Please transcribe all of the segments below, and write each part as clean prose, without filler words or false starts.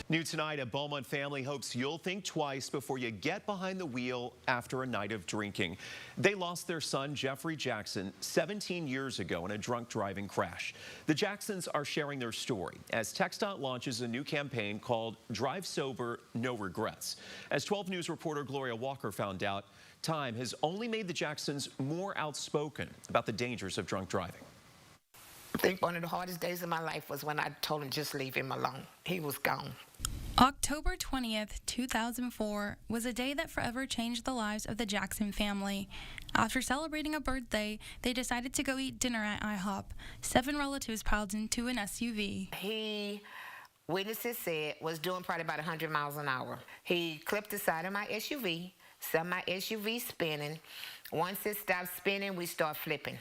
New tonight, a Beaumont family hopes you'll think twice before you get behind the wheel after a night of drinking. They lost their son, Jeffrey Jackson, 17 years ago in a drunk driving crash. The Jacksons are sharing their story as TxDOT launches a new campaign called Drive Sober, No Regrets. As 12 News reporter Gloria Walker found out, time has only made the Jacksons more outspoken about the dangers of drunk driving. I think one of the hardest days of my life was when I told him just leave him alone. He was gone. October 20th, 2004 was a day that forever changed the lives of the Jackson family. After celebrating a birthday, they decided to go eat dinner at IHOP. 7 relatives piled into an SUV. He, witnesses said, was doing probably about 100 miles an hour. He clipped the side of my SUV, set my SUV spinning. Once it stopped spinning, we start flipping.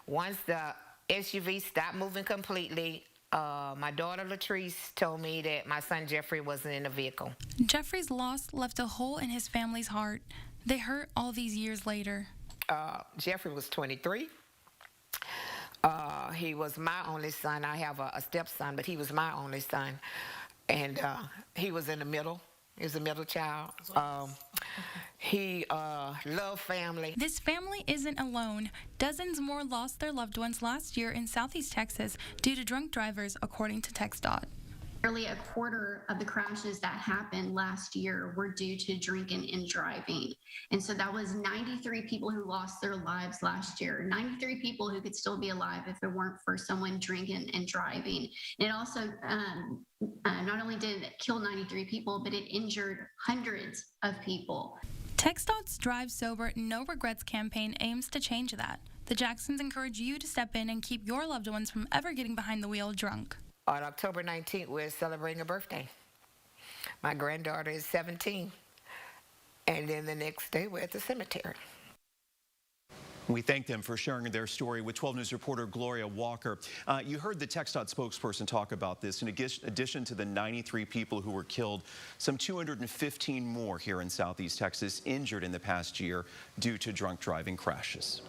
Once the SUV stopped moving completely, my daughter Latrice told me that my son Jeffrey wasn't in the vehicle. Jeffrey's loss left a hole in his family's heart. They hurt all these years later. Jeffrey was 23. He was my only son. I have a stepson, but he was my only son. And he was in the middle. He was a middle child. He loved family. This family isn't alone. Dozens more lost their loved ones last year in Southeast Texas due to drunk drivers, according to TxDOT. Nearly a quarter of the crashes that happened last year were due to drinking and driving. And so that was 93 people who lost their lives last year, 93 people who could still be alive if it weren't for someone drinking and driving. And it also not only did it kill 93 people, but it injured hundreds of people. TxDOT's Drive Sober, No Regrets campaign aims to change that. The Jacksons encourage you to step in and keep your loved ones from ever getting behind the wheel drunk. On October 19th, we're celebrating a birthday. My granddaughter is 17. And then the next day, we're at the cemetery. We thank them for sharing their story with 12 News reporter Gloria Walker. You heard the TxDOT spokesperson talk about this. In addition to the 93 people who were killed, some 215 more here in Southeast Texas injured in the past year due to drunk driving crashes.